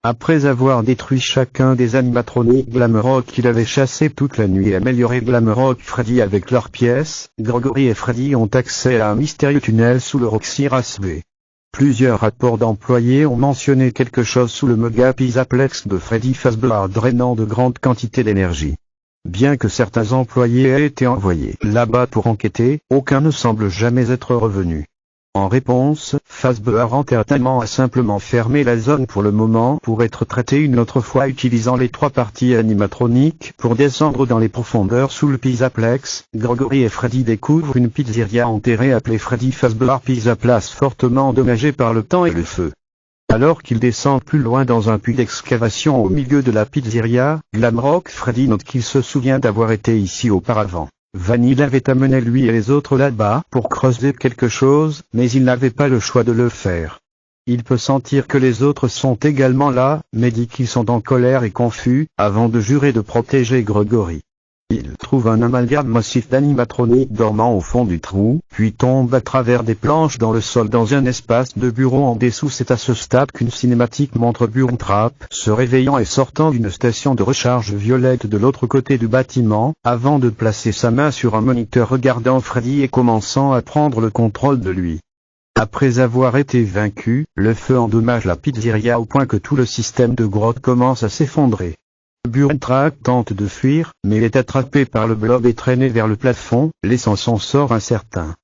Après avoir détruit chacun des animatroniques Glamrock qu'il avait chassés toute la nuit et amélioré Glamrock Freddy avec leurs pièces, Gregory et Freddy ont accès à un mystérieux tunnel sous le Roxy Raceway. Plusieurs rapports d'employés ont mentionné quelque chose sous le méga Pizzaplex de Freddy Fazbear drainant de grandes quantités d'énergie. Bien que certains employés aient été envoyés là-bas pour enquêter, aucun ne semble jamais être revenu. En réponse, Fazbear Entertainment a simplement fermé la zone pour le moment pour être traité une autre fois utilisant les 3 parties animatroniques pour descendre dans les profondeurs sous le Pizzaplex. Gregory et Freddy découvrent une pizzeria enterrée appelée Freddy Fazbear Pizza Place fortement endommagée par le temps et le feu. Alors qu'ils descendent plus loin dans un puits d'excavation au milieu de la pizzeria, Glamrock Freddy note qu'il se souvient d'avoir été ici auparavant. Vanille l'avait amené lui et les autres là-bas pour creuser quelque chose, mais il n'avait pas le choix de le faire. Il peut sentir que les autres sont également là, mais dit qu'ils sont en colère et confus, avant de jurer de protéger Gregory. Il trouve un amalgame massif d'animatroniques dormant au fond du trou, puis tombe à travers des planches dans le sol dans un espace de bureau en dessous. C'est à ce stade qu'une cinématique montre Burntrap se réveillant et sortant d'une station de recharge violette de l'autre côté du bâtiment, avant de placer sa main sur un moniteur regardant Freddy et commençant à prendre le contrôle de lui. Après avoir été vaincu, le feu endommage la pizzeria au point que tout le système de grotte commence à s'effondrer. Burntrap tente de fuir, mais est attrapé par le blob et traîné vers le plafond, laissant son sort incertain.